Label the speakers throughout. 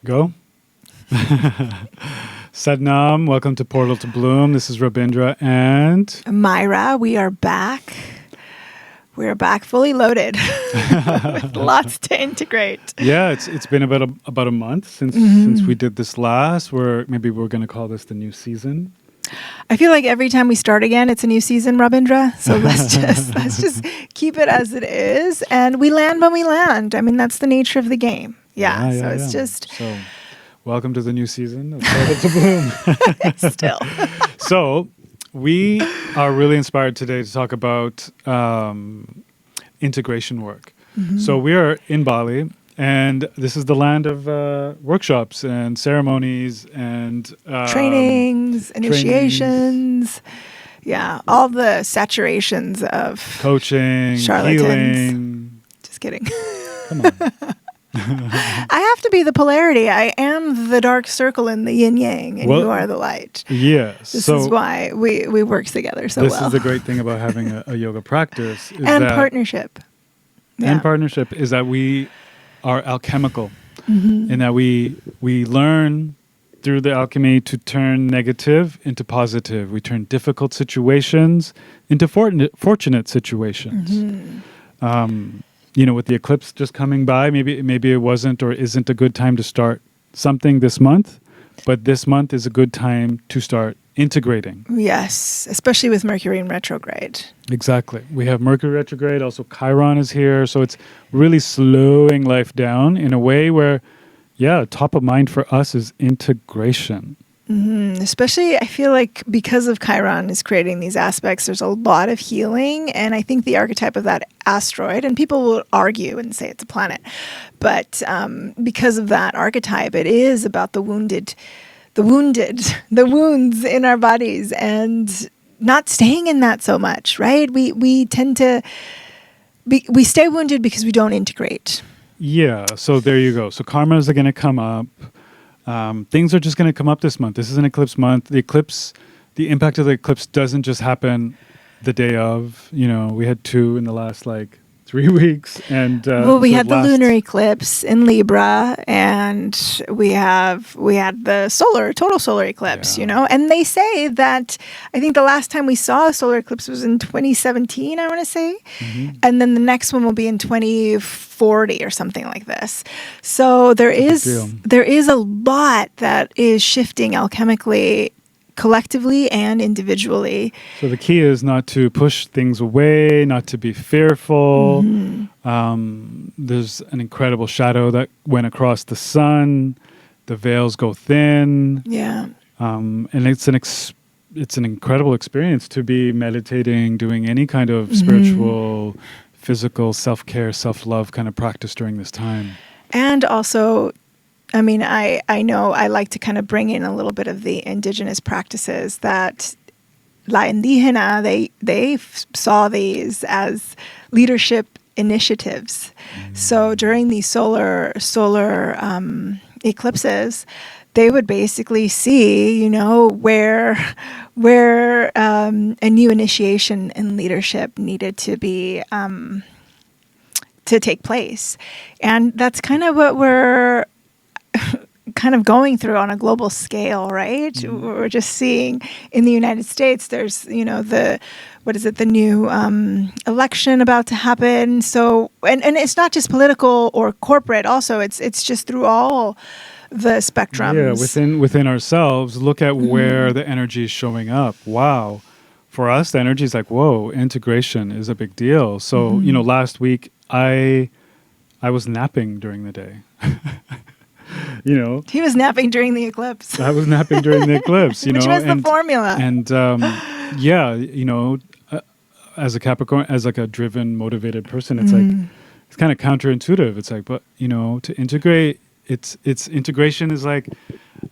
Speaker 1: Go. Sadnam, welcome to Portal to Bloom. This is Robindra and
Speaker 2: Myra. We are back. We are back fully loaded with lots to integrate.
Speaker 1: Yeah, it's been about a month since we did this last. We're going to call this the new season.
Speaker 2: I feel like every time we start again, it's a new season, Robindra. So let's just keep it as it is, and we land when we land. I mean, that's the nature of the game. Yeah. So it's just.
Speaker 1: So, welcome to the new season of Portal to Bloom.
Speaker 2: Still.
Speaker 1: So, we are really inspired today to talk about integration work. Mm-hmm. So we are in Bali, and this is the land of workshops and ceremonies and
Speaker 2: trainings, initiations. Yeah, all the saturations of
Speaker 1: coaching,
Speaker 2: charlatans.
Speaker 1: Healing.
Speaker 2: Just kidding.
Speaker 1: Come on.
Speaker 2: I have to be the polarity. I am the dark circle in the yin yang, and you are the light.
Speaker 1: Yes.
Speaker 2: This is why we work together so well.
Speaker 1: This is the great thing about having a yoga practice.
Speaker 2: And partnership. Yeah.
Speaker 1: And partnership is that we are alchemical, and that we learn through the alchemy to turn negative into positive. We turn difficult situations into fortunate situations. With the eclipse just coming by, maybe it wasn't or isn't a good time to start something this month, but this month is a good time to start integrating.
Speaker 2: Yes, especially with Mercury in retrograde.
Speaker 1: Exactly. We have Mercury retrograde, also Chiron is here, so it's really slowing life down in a way where, top of mind for us is integration.
Speaker 2: Especially, I feel like because of Chiron is creating these aspects, there's a lot of healing. And I think the archetype of that asteroid, and people will argue and say it's a planet, but because of that archetype, it is about the wounds in our bodies and not staying in that so much, right? We tend to, we stay wounded because we don't integrate.
Speaker 1: Yeah, so there you go. So karmas are going to come up. Things are just going to come up this month. This is an eclipse month. The impact of the eclipse doesn't just happen the day of. We had 2 in the last 3 weeks, and
Speaker 2: we had the lunar eclipse in Libra, and we had the total solar eclipse. And they say that I think the last time we saw a solar eclipse was in 2017. I want to say, and then the next one will be in 2040 or something like this. So there is a lot that is shifting alchemically, collectively and individually.
Speaker 1: So the key is not to push things away, not to be fearful. There's an incredible shadow that went across the sun. The veils go thin.
Speaker 2: Yeah.
Speaker 1: And it's an incredible experience to be meditating, doing any kind of spiritual, physical, self-care, self-love kind of practice during this time.
Speaker 2: And also, I mean, I know I like to kind of bring in a little bit of the indigenous practices that La Indígena, they saw these as leadership initiatives. So during these solar eclipses, they would basically see, where a new initiation in leadership needed to be to take place, and that's kind of what we're kind of going through on a global scale, right? We're just seeing in the United States, there's, the new election about to happen. So, and it's not just political or corporate. Also, it's just through all the spectrums.
Speaker 1: Yeah, within ourselves, look at where the energy is showing up. Wow. For us, the energy is like, whoa, integration is a big deal. So, last week, I was napping during the day.
Speaker 2: He was napping during the eclipse.
Speaker 1: I was napping during the eclipse,
Speaker 2: Which was the formula.
Speaker 1: And as a Capricorn, as a driven, motivated person, it's it's kind of counterintuitive. It's like, but to integrate, it's integration is like,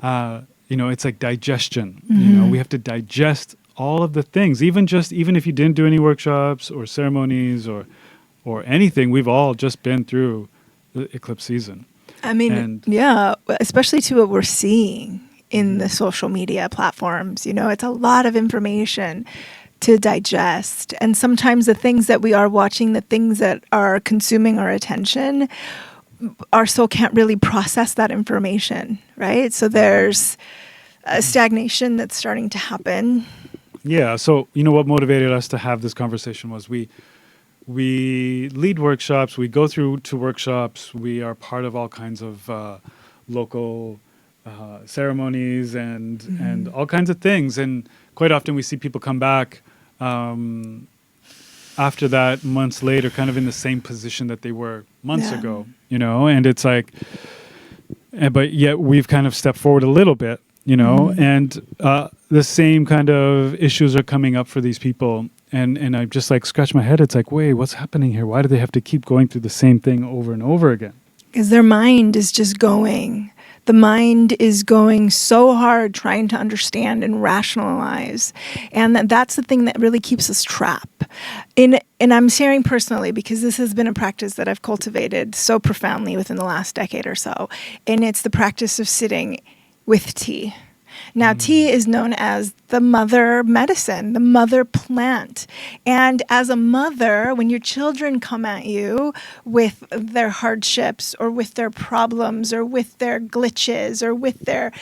Speaker 1: it's like digestion. We have to digest all of the things, even if you didn't do any workshops or ceremonies or anything. We've all just been through the eclipse season.
Speaker 2: I mean, especially to what we're seeing in the social media platforms. It's a lot of information to digest. And sometimes the things that we are watching, the things that are consuming our attention, our soul can't really process that information, right? So there's a stagnation that's starting to happen.
Speaker 1: Yeah. So, what motivated us to have this conversation was we lead workshops. We go through to workshops. We are part of all kinds of local ceremonies and all kinds of things. And quite often we see people come back after that months later, kind of in the same position that they were months ago, and it's like, but yet we've kind of stepped forward a little bit, and the same kind of issues are coming up for these people. And I just like scratch my head. It's like, wait, what's happening here? Why do they have to keep going through the same thing over and over again?
Speaker 2: Because their mind is just going. The mind is going so hard trying to understand and rationalize. And that's the thing that really keeps us trapped. And I'm sharing personally because this has been a practice that I've cultivated so profoundly within the last decade or so. And it's the practice of sitting with tea. Now, tea is known as the mother medicine, the mother plant. And as a mother, when your children come at you with their hardships or with their problems or with their glitches or with their,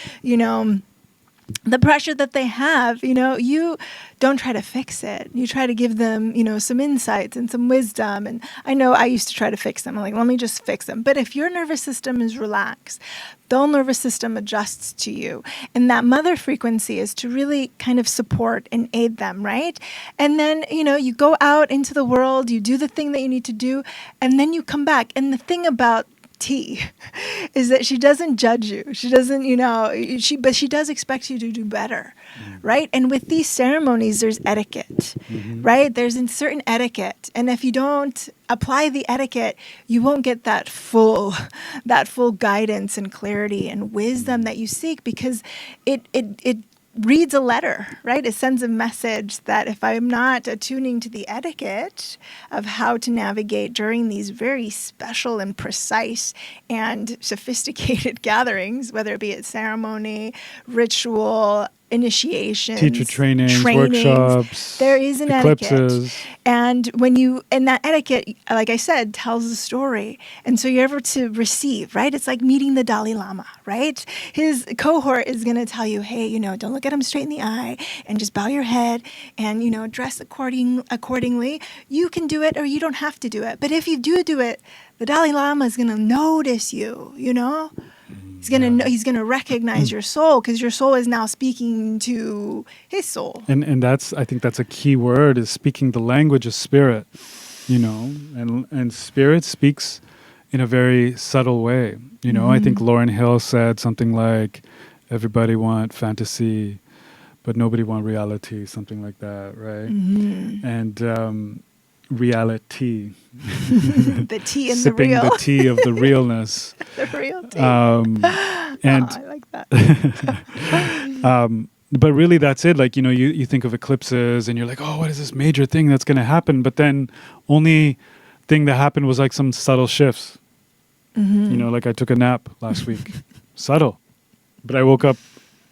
Speaker 2: the pressure that they have, you don't try to fix it. You try to give them, some insights and some wisdom. And I know I used to try to fix them. I'm like, let me just fix them. But if your nervous system is relaxed, the whole nervous system adjusts to you. And that mother frequency is to really kind of support and aid them, right? And then, you go out into the world, you do the thing that you need to do, and then you come back. And the thing about tea is that she doesn't judge you. She doesn't, but she does expect you to do better, right? And with these ceremonies, there's etiquette, right? There's a certain etiquette. And if you don't apply the etiquette, you won't get that full guidance and clarity and wisdom that you seek, because it reads a letter, right? It sends a message that if I'm not attuning to the etiquette of how to navigate during these very special and precise and sophisticated gatherings, whether it be at ceremony, ritual, initiations,
Speaker 1: teacher trainings, workshops,
Speaker 2: there is an
Speaker 1: eclipses.
Speaker 2: etiquette. And and that etiquette, like I said, tells a story. And so you're able to receive, right? It's like meeting the Dalai Lama, right? His cohort is going to tell you, hey, don't look at him straight in the eye and just bow your head and, dress accordingly. You can do it or you don't have to do it. But if you do it, the Dalai Lama is going to notice you, He's gonna recognize your soul, because your soul is now speaking to his soul. And
Speaker 1: I think that's a key word, is speaking the language of spirit, and spirit speaks in a very subtle way. I think Lauryn Hill said something like, everybody want fantasy, but nobody want reality, something like that, right? And reality.
Speaker 2: The tea and
Speaker 1: sipping
Speaker 2: the real.
Speaker 1: the tea of the realness.
Speaker 2: The real tea.
Speaker 1: I
Speaker 2: like that.
Speaker 1: But really that's it. Like, you think of eclipses and you're like, oh, what is this major thing that's going to happen? But then only thing that happened was like some subtle shifts. Like I took a nap last week. Subtle. But I woke up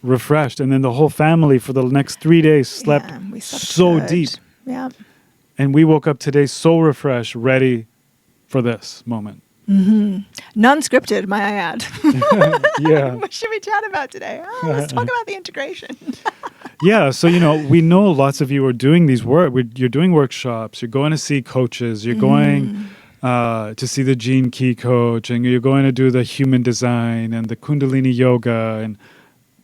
Speaker 1: refreshed. And then the whole family for the next 3 days slept so
Speaker 2: good.
Speaker 1: deep.
Speaker 2: Yeah.
Speaker 1: And we woke up today so refreshed, ready for this moment.
Speaker 2: Non-scripted, might I add.
Speaker 1: Yeah.
Speaker 2: What should we chat about today? Let's talk about the integration.
Speaker 1: Yeah. So, we know lots of you are doing these you're doing workshops, you're going to see coaches, you're going to see the GenKey coach, and you're going to do the human design and the Kundalini yoga and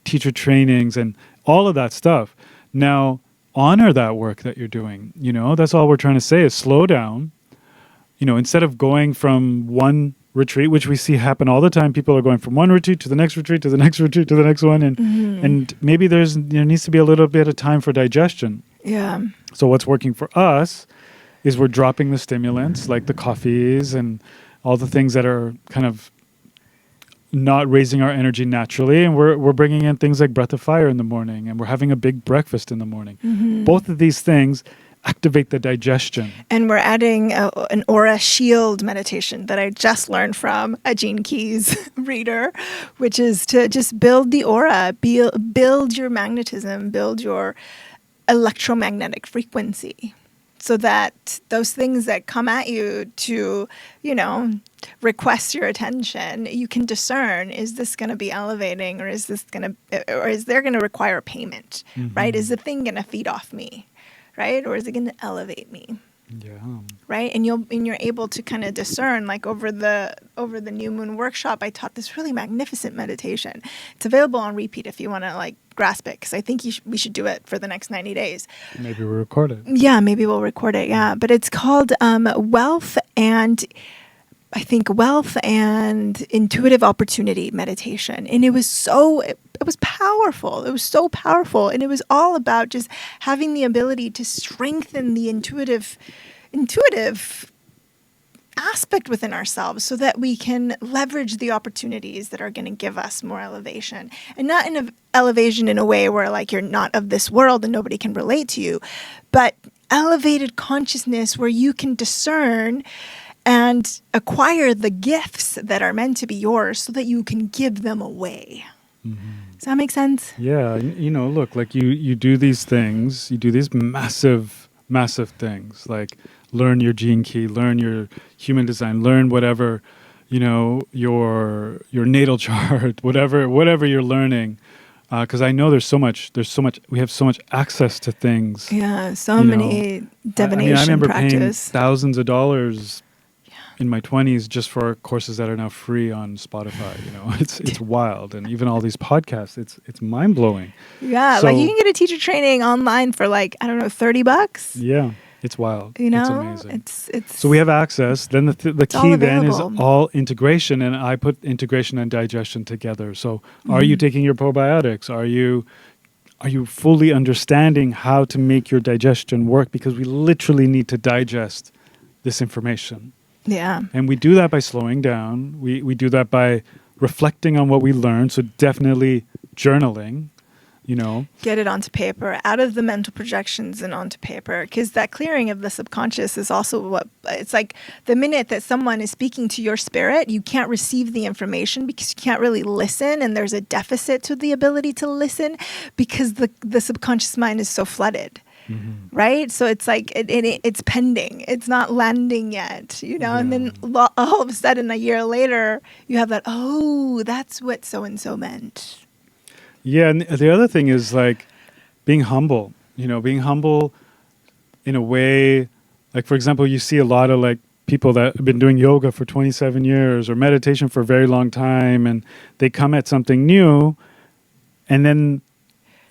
Speaker 1: teacher trainings and all of that stuff. Now, honor that work that you're doing. That's all we're trying to say is slow down. Instead of going from one retreat, which we see happen all the time, people are going from one retreat to the next retreat to the next retreat to the next one. And maybe there needs to be a little bit of time for digestion.
Speaker 2: Yeah.
Speaker 1: So what's working for us is we're dropping the stimulants like the coffees and all the things that are kind of not raising our energy naturally, and we're bringing in things like breath of fire in the morning, and we're having a big breakfast in the morning. Both of these things activate the digestion.
Speaker 2: And we're adding an aura shield meditation that I just learned from a GenKey's reader, which is to just build the aura, build your magnetism, build your electromagnetic frequency, so that those things that come at you to, request your attention, you can discern, is this going to be elevating, or is there going to require payment, right? Is the thing going to feed off me, right? Or is it going to elevate me?
Speaker 1: Yeah.
Speaker 2: Right. And you're able to kind of discern, like over the new moon workshop, I taught this really magnificent meditation. It's available on repeat if you want to like grasp it, because I think we should do it for the next 90 days.
Speaker 1: Maybe we'll record it.
Speaker 2: Yeah, maybe we'll record it. Yeah. But it's called wealth and intuitive opportunity meditation. And it was powerful. It was so powerful. And it was all about just having the ability to strengthen the intuitive aspect within ourselves so that we can leverage the opportunities that are going to give us more elevation. And not in an elevation in a way where like you're not of this world and nobody can relate to you, but elevated consciousness where you can discern and acquire the gifts that are meant to be yours so that you can give them away. Does that make sense?
Speaker 1: Yeah. Look, like you do these things, you do these massive, massive things, like learn your GenKey, learn your human design, learn whatever, your natal chart, whatever you're learning. Because I know there's so much, we have so much access to things.
Speaker 2: Yeah, so many divination
Speaker 1: I remember
Speaker 2: practice.
Speaker 1: paying thousands of dollars in my 20s just for courses that are now free on Spotify. It's wild. And even all these podcasts, it's mind-blowing.
Speaker 2: Yeah,
Speaker 1: So,
Speaker 2: like you can get a teacher training online for like, I don't know, $30.
Speaker 1: Yeah, it's wild. It's amazing.
Speaker 2: It's
Speaker 1: So we have access. Then the key then is
Speaker 2: available.
Speaker 1: all integration, and I put integration and digestion together. So are you taking your probiotics? Are you fully understanding how to make your digestion work? Because we literally need to digest this information.
Speaker 2: Yeah.
Speaker 1: And we do that by slowing down. We do that by reflecting on what we learned. So definitely journaling,
Speaker 2: Get it onto paper, out of the mental projections and onto paper. Because that clearing of the subconscious is also it's like the minute that someone is speaking to your spirit, you can't receive the information because you can't really listen. And there's a deficit to the ability to listen because the subconscious mind is so flooded. Right? So it's like it's pending. It's not landing yet, and then all of a sudden a year later you have that, that's what so-and-so meant.
Speaker 1: Yeah, and the other thing is like being humble, being humble in a way, like for example, you see a lot of like people that have been doing yoga for 27 years or meditation for a very long time, and they come at something new, and then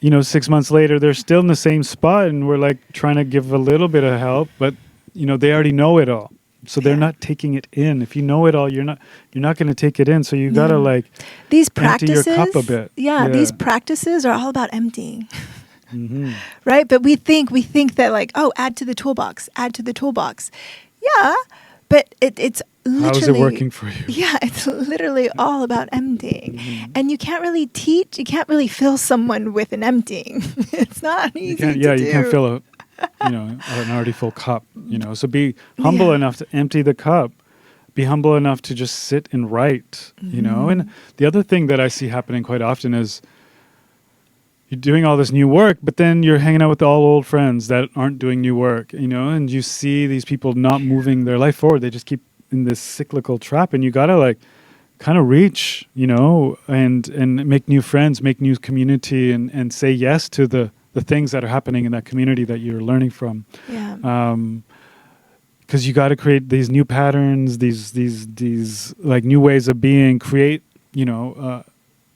Speaker 1: 6 months later, they're still in the same spot, and we're like trying to give a little bit of help, but they already know it all, so they're not taking it in. If you know it all, you're not going to take it in. So you gotta like
Speaker 2: these practices,
Speaker 1: empty your cup a bit.
Speaker 2: Yeah, these practices are all about emptying, right? But we think that like, add to the toolbox. Yeah, but it's literally.
Speaker 1: How is it working for you?
Speaker 2: Yeah, it's literally all about emptying. And you can't really teach, you can't really fill someone with an emptying. It's not easy to do.
Speaker 1: You can't fill an already full cup, So be humble enough to empty the cup. Be humble enough to just sit and write, And the other thing that I see happening quite often is you're doing all this new work, but then you're hanging out with all old friends that aren't doing new work, and you see these people not moving their life forward. They just keep in this cyclical trap, and you gotta like kind of reach, and make new friends, make new community, and say yes to the things that are happening in that community that you're learning from.
Speaker 2: Yeah.
Speaker 1: Because you got to create these new patterns, these like new ways of being,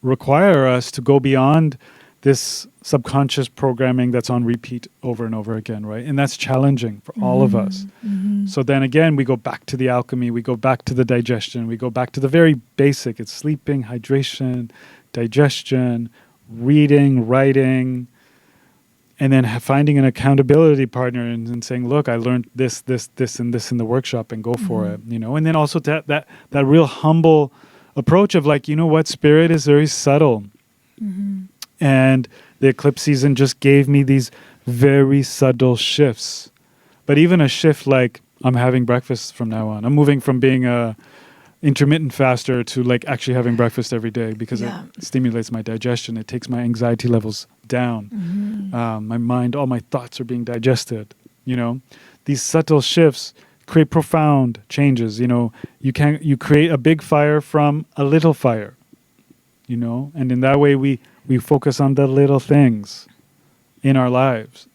Speaker 1: require us to go beyond this subconscious programming that's on repeat over and over again, right? And that's challenging for all of us. So then again, we go back to the alchemy, we go back to the digestion, we go back to the very basic. It's sleeping, hydration, digestion, reading, writing, and then finding an accountability partner and saying, look, I learned this, and this in the workshop, and go for it, And then also that real humble approach of like, what, spirit is very subtle. And the eclipse season just gave me these very subtle shifts. But even a shift like I'm having breakfast from now on. I'm moving from being a intermittent faster to like actually having breakfast every day because it stimulates my digestion. It takes my anxiety levels down. My mind, all my thoughts are being digested. these subtle shifts create profound changes. You create a big fire from a little fire, and in that way we focus on the little things in our lives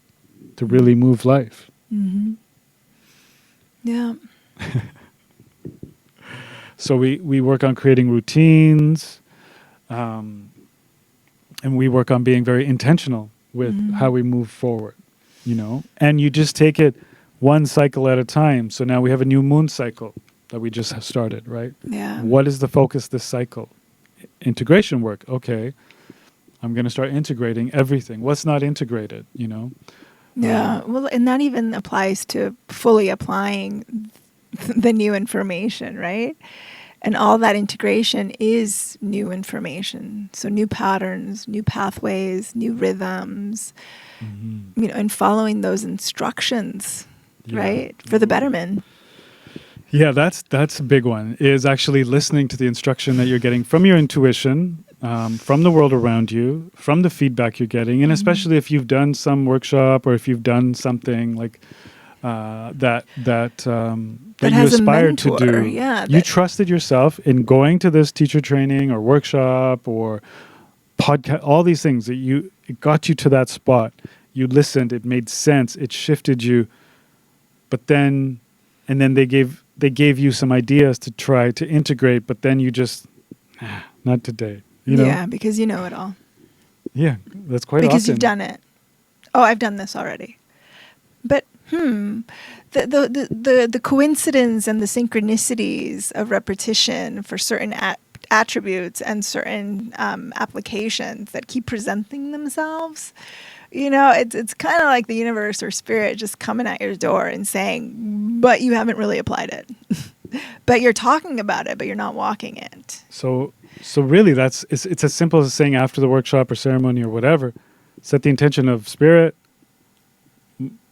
Speaker 1: to really move life.
Speaker 2: Mm-hmm. Yeah.
Speaker 1: So we work on creating routines, and we work on being very intentional with how we move forward, and you just take it one cycle at a time. So now we have a new moon cycle that we just have started, right?
Speaker 2: Yeah.
Speaker 1: What is the focus this cycle? Integration work. Okay. I'm going to start integrating everything. What's not integrated,
Speaker 2: Yeah. Well, and that even applies to fully applying the new information, right? And all that integration is new information. So new patterns, new pathways, new rhythms, and following those instructions, right? For the betterment.
Speaker 1: Yeah, that's a big one, is actually listening to the instruction that you're getting from your intuition, from the world around you, from the feedback you're getting, and especially if you've done some workshop or if you've done something like that you aspired to do.
Speaker 2: Yeah,
Speaker 1: you trusted yourself in going to this teacher training or workshop or podcast, all these things that it got you to that spot. You listened, it made sense, it shifted you, but then they gave you some ideas to try to integrate, but then you just not today.
Speaker 2: Yeah, because you know it all.
Speaker 1: Yeah, that's quite
Speaker 2: because
Speaker 1: often.
Speaker 2: You've done it. Oh, I've done this already. But the coincidence and the synchronicities of repetition for certain attributes and certain applications that keep presenting themselves, it's kind of like the universe or spirit just coming at your door and saying, but you haven't really applied it. But you're talking about it, but you're not walking it.
Speaker 1: So really it's as simple as saying after the workshop or ceremony or whatever, set the intention of spirit.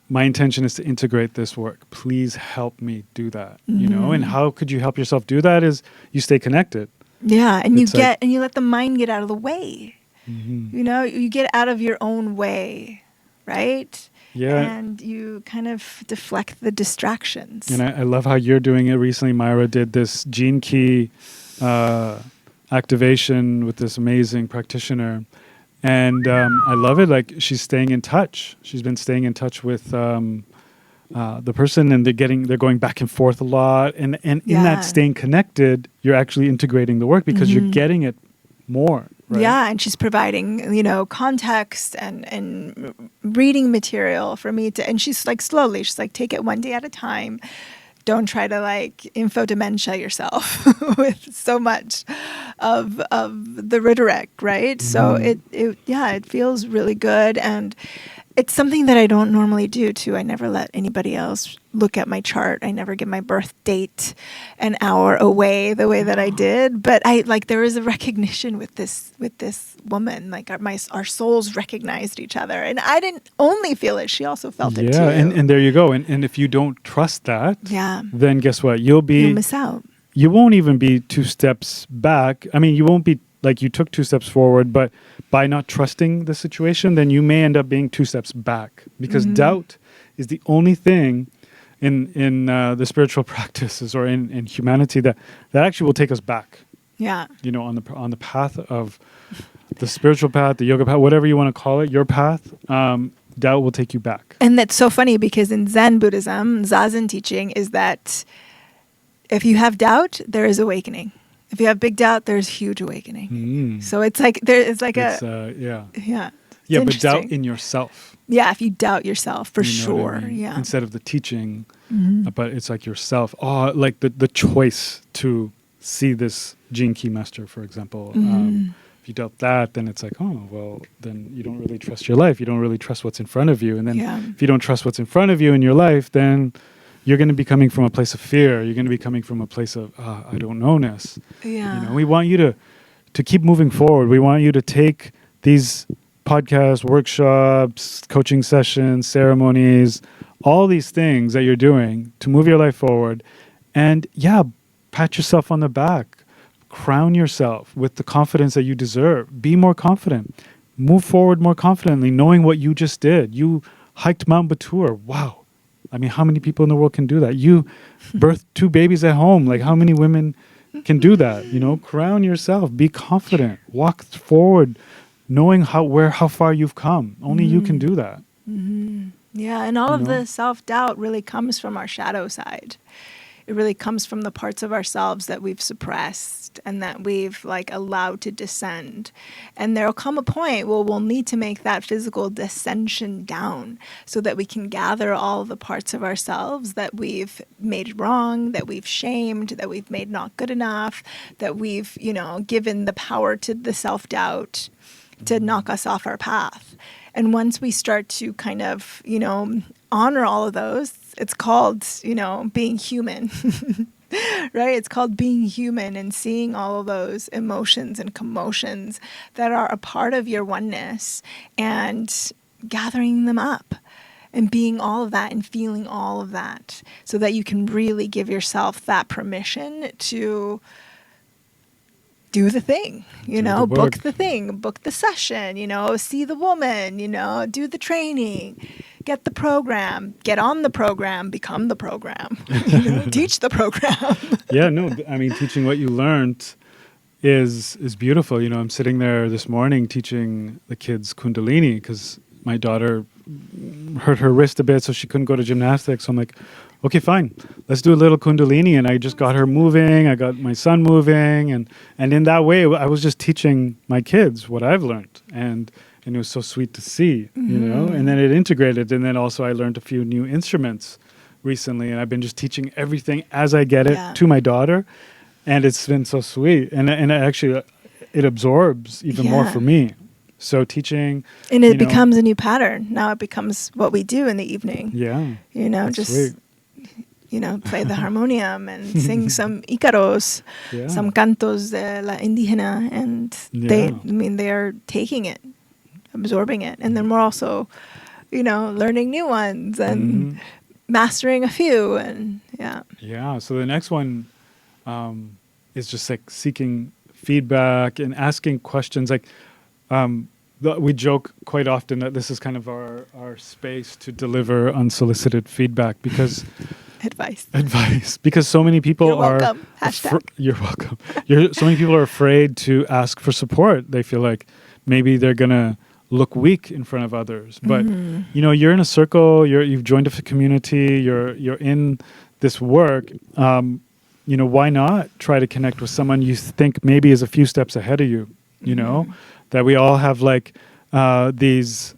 Speaker 1: My intention is to integrate this work. Please help me do that. And how could you help yourself do that is you stay connected.
Speaker 2: Yeah, and you let the mind get out of the way. You get out of your own way, right?
Speaker 1: Yeah.
Speaker 2: And you kind of deflect the distractions.
Speaker 1: And I love how you're doing it. Recently, Myra did this GenKey activation with this amazing practitioner. And I love it. Like, she's staying in touch. She's been staying in touch with the person, and they're going back and forth a lot. And in that staying connected, you're actually integrating the work because you're getting it more. Right?
Speaker 2: Yeah, and she's providing, context and reading material for me to, and she's like slowly, she's like, take it one day at a time. Don't try to like info dementia yourself with so much of the rhetoric, right? So it feels really good, and it's something that I don't normally do too. I never let anybody else look at my chart. I never give my birth date an hour away the way that I did. But there is a recognition with this woman. Like our souls recognized each other, and I didn't only feel it; she also felt it too.
Speaker 1: Yeah, and there you go. And if you don't trust that, then guess what? You'll
Speaker 2: miss out.
Speaker 1: You won't even be 2 steps back. I mean, you won't be like you took 2 steps forward, but by not trusting the situation, then you may end up being 2 steps back, because doubt is the only thing in the spiritual practices or in humanity that actually will take us back.
Speaker 2: Yeah.
Speaker 1: On the path of the spiritual path, the yoga path, whatever you want to call it, your path, doubt will take you back.
Speaker 2: And that's so funny because in Zen Buddhism, Zazen teaching is that if you have doubt, there is awakening. If you have big doubt, there's huge awakening. So it's like
Speaker 1: but doubt in yourself.
Speaker 2: Yeah, if you doubt yourself, for sure.
Speaker 1: What I mean?
Speaker 2: Yeah.
Speaker 1: Instead of the teaching, but it's like yourself. Oh, like the choice to see this GenKey master, for example. If you doubt that, then it's like, oh, well, then you don't really trust your life. You don't really trust what's in front of you. And then if you don't trust what's in front of you in your life, then you're going to be coming from a place of fear. You're going to be coming from a place of I don't know-ness.
Speaker 2: Yeah.
Speaker 1: We want you to keep moving forward. We want you to take these podcasts, workshops, coaching sessions, ceremonies, all these things that you're doing to move your life forward. And pat yourself on the back. Crown yourself with the confidence that you deserve. Be more confident. Move forward more confidently, knowing what you just did. You hiked Mount Batur. Wow. I mean, how many people in the world can do that? You birth 2 babies at home. Like, how many women can do that? You know, crown yourself, be confident, walk forward, knowing how far you've come. Only you can do that.
Speaker 2: Yeah, and all
Speaker 1: You
Speaker 2: of
Speaker 1: know?
Speaker 2: the self-doubt really comes from our shadow side. It really comes from the parts of ourselves that we've suppressed and that we've like allowed to descend. And there'll come a point where we'll need to make that physical descension down so that we can gather all of the parts of ourselves that we've made wrong, that we've shamed, that we've made not good enough, that we've, you know, given the power to the self-doubt to knock us off our path. And once we start to kind of, you know, honor all of those, it's called, you know, being human, right? It's called being human and seeing all of those emotions and commotions that are a part of your oneness and gathering them up and being all of that and feeling all of that so that you can really give yourself that permission to do the thing, you know, book the thing, book the session, you know, see the woman, you know, do the training, get the program, get on the program, become the program, you know, teach the program.
Speaker 1: Yeah, no, I mean, teaching what you learned is beautiful. You know, I'm sitting there this morning teaching the kids Kundalini because my daughter hurt her wrist a bit, so she couldn't go to gymnastics. So I'm like, okay, fine, let's do a little Kundalini. And I just got her moving. I got my son moving. And in that way, I was just teaching my kids what I've learned. And it was so sweet to see, you know, and then it integrated. And then also I learned a few new instruments recently. And I've been just teaching everything as I get it to my daughter. And it's been so sweet. And actually, it absorbs even more for me. So teaching.
Speaker 2: And it becomes a new pattern. Now it becomes what we do in the evening.
Speaker 1: Yeah.
Speaker 2: You know,
Speaker 1: That's
Speaker 2: just,
Speaker 1: sweet.
Speaker 2: you know, play the harmonium and sing some ícaros, some cantos de la indígena. And they're taking it, absorbing it. And then we're also, you know, learning new ones and mastering a few. And
Speaker 1: Yeah. So the next one is just like seeking feedback and asking questions. Like, we joke quite often that this is kind of our space to deliver unsolicited feedback because advice because so many people
Speaker 2: You're welcome.
Speaker 1: You're welcome. So many people are afraid to ask for support. They feel like maybe they're gonna look weak in front of others. But you know, you're in a circle. You've joined a community. You're in this work. You know, why not try to connect with someone you think maybe is a few steps ahead of you? You know. That we all have like these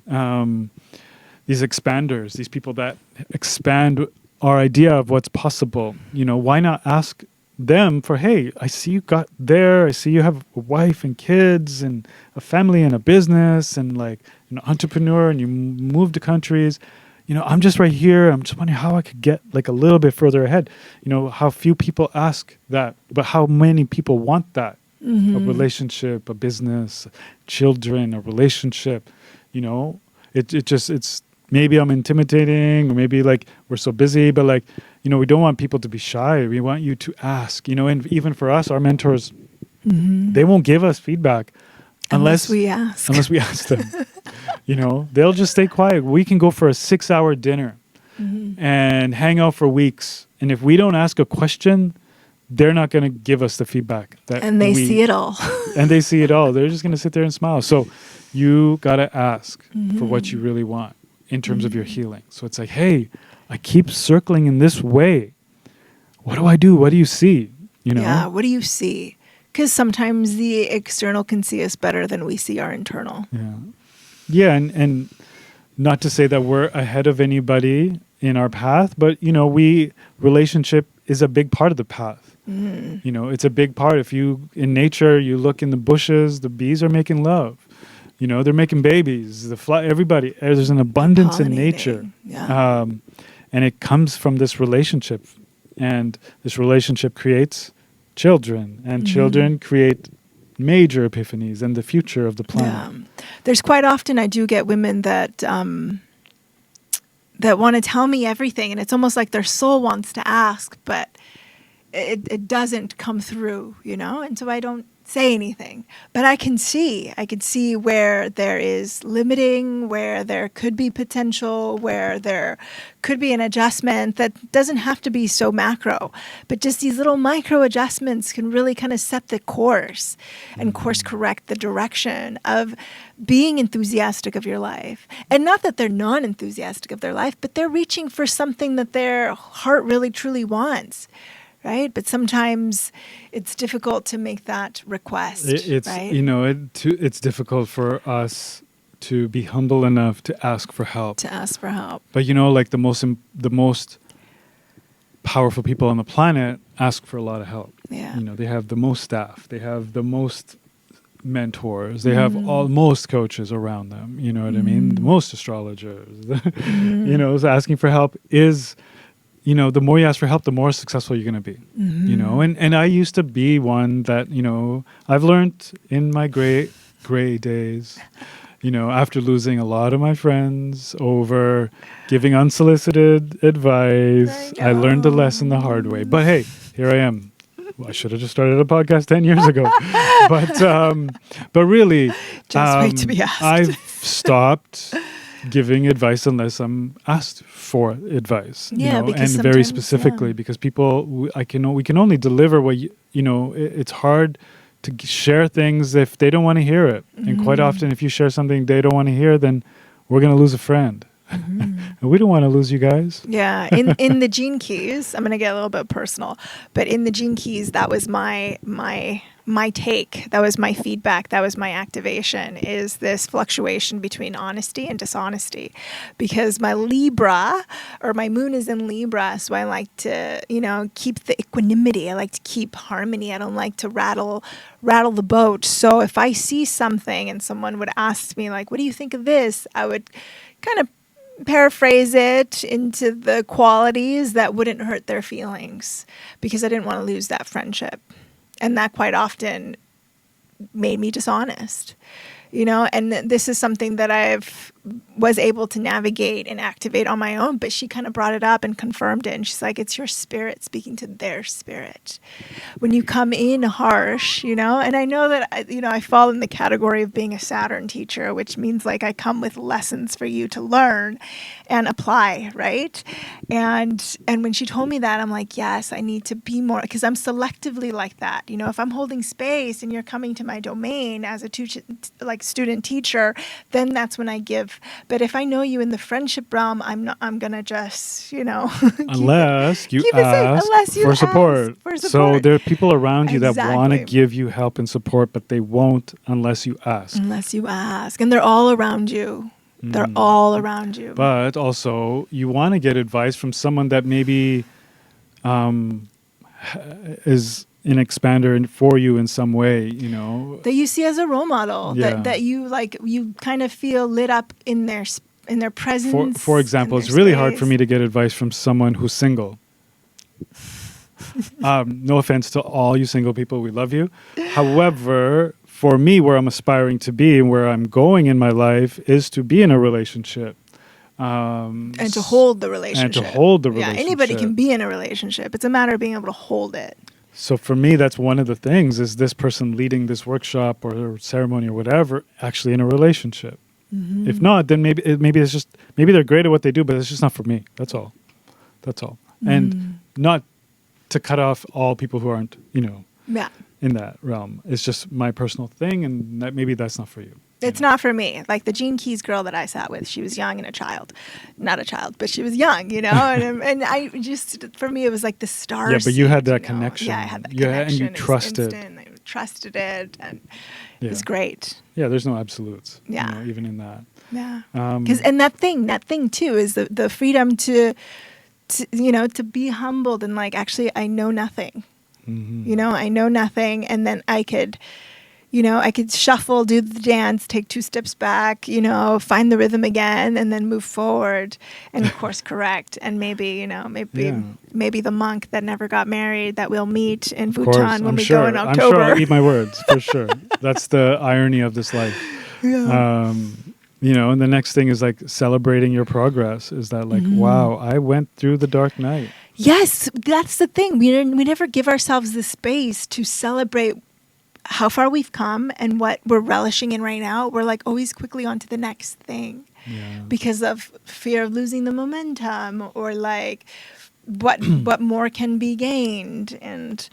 Speaker 1: expanders, these people that expand our idea of what's possible. You know, why not ask them for, hey, I see you got there. I see you have a wife and kids and a family and a business and like an entrepreneur and you moved to countries. You know, I'm just right here. I'm just wondering how I could get like a little bit further ahead. You know, how few people ask that, but how many people want that. A relationship, a business, children, a relationship, you know, it's maybe I'm intimidating or maybe like we're so busy, but like, you know, we don't want people to be shy. We want you to ask, you know, and even for us, our mentors, they won't give us feedback unless we ask them, you know, they'll just stay quiet. We can go for a 6-hour dinner and hang out for weeks. And if we don't ask a question, they're not going to give us the feedback
Speaker 2: and they see it all.
Speaker 1: And they see it all. They're just going to sit there and smile. So you got to ask for what you really want in terms of your healing. So it's like, hey, I keep circling in this way. What do I do? What do you see? You know?
Speaker 2: Yeah, what do you see? Because sometimes the external can see us better than we see our internal.
Speaker 1: Yeah, and not to say that we're ahead of anybody in our path, but, you know, relationship is a big part of the path. You know, it's a big part. If you, in nature, you look in the bushes, the bees are making love. You know, they're making babies. Everybody, there's an abundance in nature. And it comes from this relationship. And this relationship creates children. And children create major epiphanies and the future of the planet.
Speaker 2: There's quite often I do get women that that want to tell me everything. And it's almost like their soul wants to ask, but it doesn't come through, you know? And so I don't say anything, but I can see where there is limiting, where there could be potential, where there could be an adjustment that doesn't have to be so macro, but just these little micro adjustments can really kind of set the course and course correct the direction of being enthusiastic of your life. And not that they're non-enthusiastic of their life, but they're reaching for something that their heart really truly wants. Right, but sometimes it's difficult to make that request.
Speaker 1: It's
Speaker 2: right?
Speaker 1: It's difficult for us to be humble enough to ask for help. But like the most powerful people on the planet ask for a lot of help.
Speaker 2: Yeah.
Speaker 1: They have the most staff. They have the most mentors. They have most coaches around them. You know what I mean? The most astrologers. So asking for help is. The more you ask for help, the more successful you're going to be. And I used to be one that, I've learned in my gray days, after losing a lot of my friends over giving unsolicited advice, I learned the lesson the hard way. But hey, here I am. I should have just started a podcast 10 years ago. But really,
Speaker 2: just wait to be asked.
Speaker 1: I've stopped giving advice unless I'm asked for advice. And very specifically because people, we can only deliver what it's hard to share things if they don't want to hear it. And quite often, if you share something they don't want to hear, then we're going to lose a friend. And we don't want to lose you guys.
Speaker 2: Yeah. In the GenKeys, I'm going to get a little bit personal, but in the GenKeys, that was my take. That was my feedback. That was my activation, is this fluctuation between honesty and dishonesty. Because my Libra, or my moon is in Libra, so I like to, keep the equanimity. I like to keep harmony. I don't like to rattle the boat. So if I see something and someone would ask me, like, what do you think of this? I would kind of paraphrase it into the qualities that wouldn't hurt their feelings, because I didn't want to lose that friendship. And that quite often made me dishonest, and this is something that was able to navigate and activate on my own, but she kind of brought it up and confirmed it. And she's like, it's your spirit speaking to their spirit. When you come in harsh, and I know that, I fall in the category of being a Saturn teacher, which means like I come with lessons for you to learn and apply, right? And when she told me that, I'm like, yes, I need to be more, because I'm selectively like that. If I'm holding space and you're coming to my domain as a student teacher, then that's when I give. But if I know you in the friendship realm, I'm gonna just,
Speaker 1: unless you ask for support. So there are people around you that want to give you help and support, but they won't unless you ask.
Speaker 2: And they're all around you. They're all around you.
Speaker 1: But also, you want to get advice from someone that maybe is an expander for you in some way,
Speaker 2: that you see as a role model, that you kind of feel lit up in their presence.
Speaker 1: For example, it's really hard for me to get advice from someone who's single. No offense to all you single people, we love you. However, for me, where I'm aspiring to be and where I'm going in my life is to be in a relationship.
Speaker 2: And to hold the relationship. Yeah, anybody can be in a relationship. It's a matter of being able to hold it.
Speaker 1: So for me, that's one of the things, is this person leading this workshop or ceremony or whatever actually in a relationship. If not, then maybe they're great at what they do, but it's just not for me. That's all. And not to cut off all people who aren't, in that realm. It's just my personal thing, and maybe that's not for you.
Speaker 2: It's not for me. Like the GenKeys girl that I sat with, she was young and not a child, but she was young, and I just, for me, it was like the stars.
Speaker 1: Yeah, but you had that connection.
Speaker 2: Yeah, I had that connection.
Speaker 1: And you trusted.
Speaker 2: I trusted it, and it was great.
Speaker 1: Yeah, there's no absolutes.
Speaker 2: Yeah.
Speaker 1: Even in that.
Speaker 2: Yeah. And that thing too is the freedom to be humbled and like, actually, I know nothing. I know nothing, and then I could shuffle, do the dance, take 2 steps back, find the rhythm again, and then move forward and course correct. And maybe the monk that never got married that we'll meet in Bhutan when we go in October.
Speaker 1: I'm sure I'll eat my words, for sure. That's the irony of this life.
Speaker 2: Yeah.
Speaker 1: And the next thing is like celebrating your progress. Is that like, wow, I went through the dark night.
Speaker 2: Yes, that's the thing. We never give ourselves the space to celebrate how far we've come and what we're relishing in right now, we're like always quickly on to the next thing because of fear of losing the momentum, or like what more can be gained. And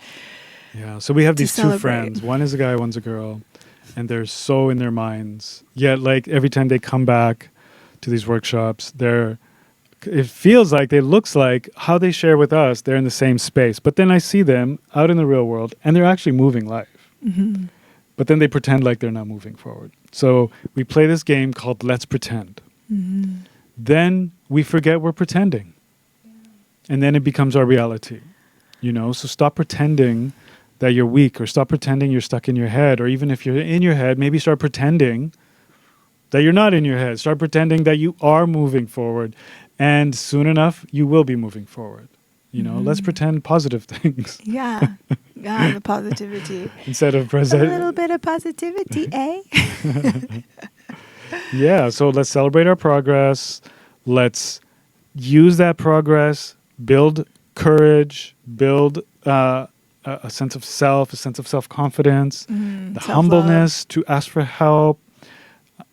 Speaker 1: so we have
Speaker 2: to
Speaker 1: these two
Speaker 2: celebrate.
Speaker 1: friends. One is a guy, one's a girl, and they're so in their minds. Yet, like every time they come back to these workshops, it feels like, it looks like how they share with us, they're in the same space. But then I see them out in the real world and they're actually moving life.
Speaker 2: Mm-hmm.
Speaker 1: But then they pretend like they're not moving forward. So we play this game called Let's Pretend.
Speaker 2: Mm-hmm.
Speaker 1: Then we forget we're pretending. And then it becomes our reality. So stop pretending that you're weak, or stop pretending you're stuck in your head. Or even if you're in your head, maybe start pretending that you're not in your head. Start pretending that you are moving forward. And soon enough, you will be moving forward. Let's pretend positive things.
Speaker 2: Yeah, the positivity.
Speaker 1: Instead of
Speaker 2: A
Speaker 1: present.
Speaker 2: little bit of positivity, eh?
Speaker 1: Yeah, so let's celebrate our progress. Let's use that progress, build courage, build a sense of self, a sense of self-confidence, the
Speaker 2: Self-love.
Speaker 1: humbleness to ask for help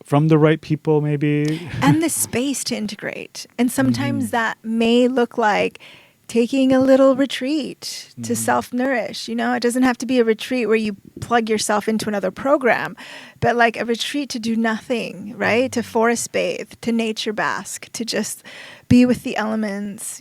Speaker 1: from the right people, maybe.
Speaker 2: And the space to integrate. And sometimes that may look like taking a little retreat to self-nourish. It doesn't have to be a retreat where you plug yourself into another program, but like a retreat to do nothing, right? To forest bathe, to nature bask, to just be with the elements,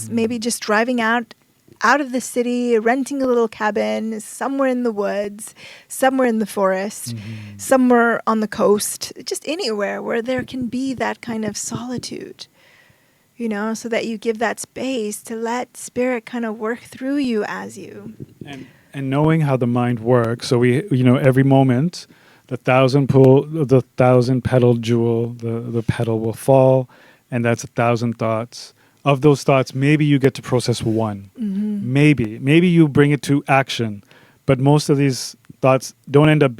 Speaker 2: maybe just driving out of the city, renting a little cabin somewhere in the woods, somewhere in the forest, somewhere on the coast, just anywhere where there can be that kind of solitude, so that you give that space to let spirit kind of work through you as you.
Speaker 1: And knowing how the mind works. So we, every moment, the 1,000 petal jewel, the petal will fall, and that's 1,000 thoughts. Of those thoughts, maybe you get to process one. Maybe you bring it to action, but most of these thoughts don't end up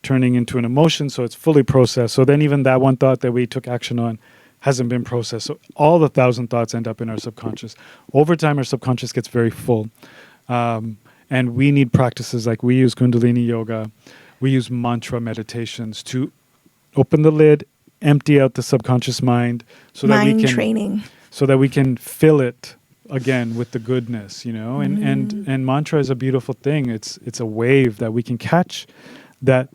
Speaker 1: turning into an emotion, so it's fully processed. So then even that one thought that we took action on hasn't been processed. So all the 1,000 thoughts end up in our subconscious. Over time, our subconscious gets very full. And we need practices like we use Kundalini yoga. We use mantra meditations to open the lid, empty out the subconscious mind, so that we can
Speaker 2: training.
Speaker 1: So that we can fill it again with the goodness, and mantra is a beautiful thing. It's a wave that we can catch that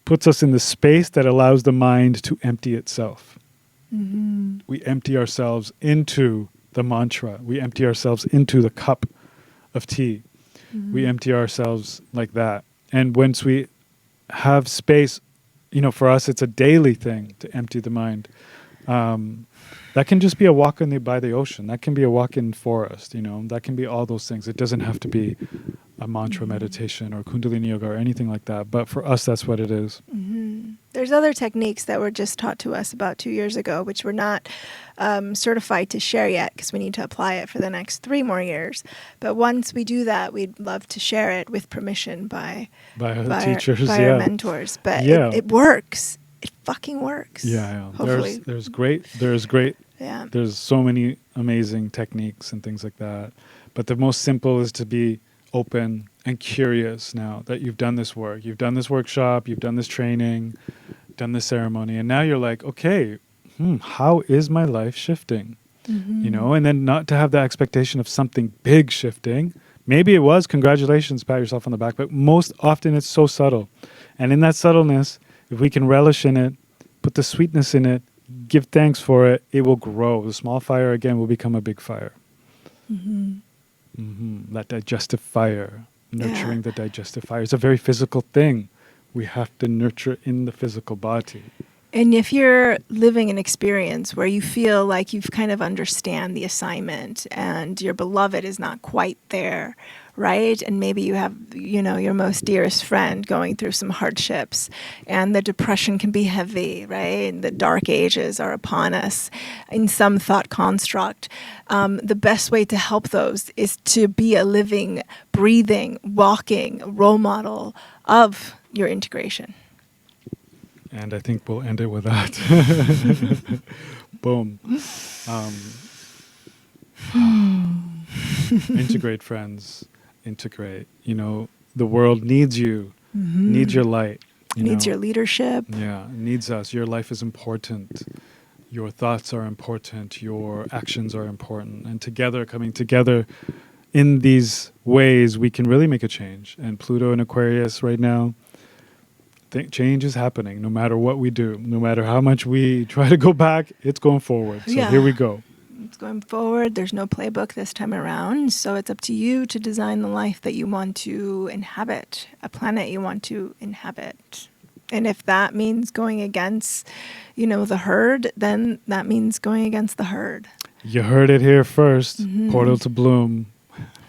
Speaker 1: puts us in the space that allows the mind to empty itself. We empty ourselves into the mantra. We empty ourselves into the cup of tea. We empty ourselves like that. And once we have space, for us, it's a daily thing to empty the mind. That can just be a walk by the ocean. That can be a walk in forest, That can be all those things. It doesn't have to be a mantra meditation or Kundalini yoga or anything like that. But for us, that's what it is.
Speaker 2: There's other techniques that were just taught to us about 2 years ago, which we're not certified to share yet because we need to apply it for the next 3 more years. But once we do that, we'd love to share it with permission by
Speaker 1: our teachers,
Speaker 2: our mentors. But it works. It fucking works.
Speaker 1: Yeah.
Speaker 2: Hopefully.
Speaker 1: There's great.
Speaker 2: Yeah.
Speaker 1: There's so many amazing techniques and things like that. But the most simple is to be open and curious now that you've done this work. You've done this workshop, you've done this training, done this ceremony, and now you're like, okay, how is my life shifting? And then not to have the expectation of something big shifting. Maybe it was, congratulations, pat yourself on the back, but most often it's so subtle. And in that subtleness, if we can relish in it, put the sweetness in it, give thanks for it, it will grow. The small fire, again, will become a big fire. That digestive fire, nurturing the digestive fire. It's a very physical thing. We have to nurture in the physical body.
Speaker 2: And if you're living an experience where you feel like you've kind of understand the assignment and your beloved is not quite there, right? And maybe you have, your most dearest friend going through some hardships and the depression can be heavy, right? And the dark ages are upon us in some thought construct. The best way to help those is to be a living, breathing, walking role model of your integration.
Speaker 1: And I think we'll end it with that. Boom. Integrate, friends. Integrate. The world needs you needs your light.
Speaker 2: Needs your leadership.
Speaker 1: Yeah, needs us. Your life is important. Your thoughts are important. Your actions are important. And together, coming together in these ways, we can really make a change. And Pluto in Aquarius right now, change is happening no matter what we do. No matter how much we try to go back, it's going forward. So here we go.
Speaker 2: It's going forward. There's no playbook this time around. So it's up to you to design the life that you want to inhabit, a planet you want to inhabit. And if that means going against, the herd, then that means going against the herd.
Speaker 1: You heard it here first. Portal to Bloom.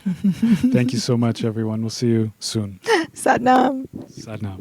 Speaker 1: Thank you so much, everyone. We'll see you soon.
Speaker 2: Satnam.
Speaker 1: Satnam.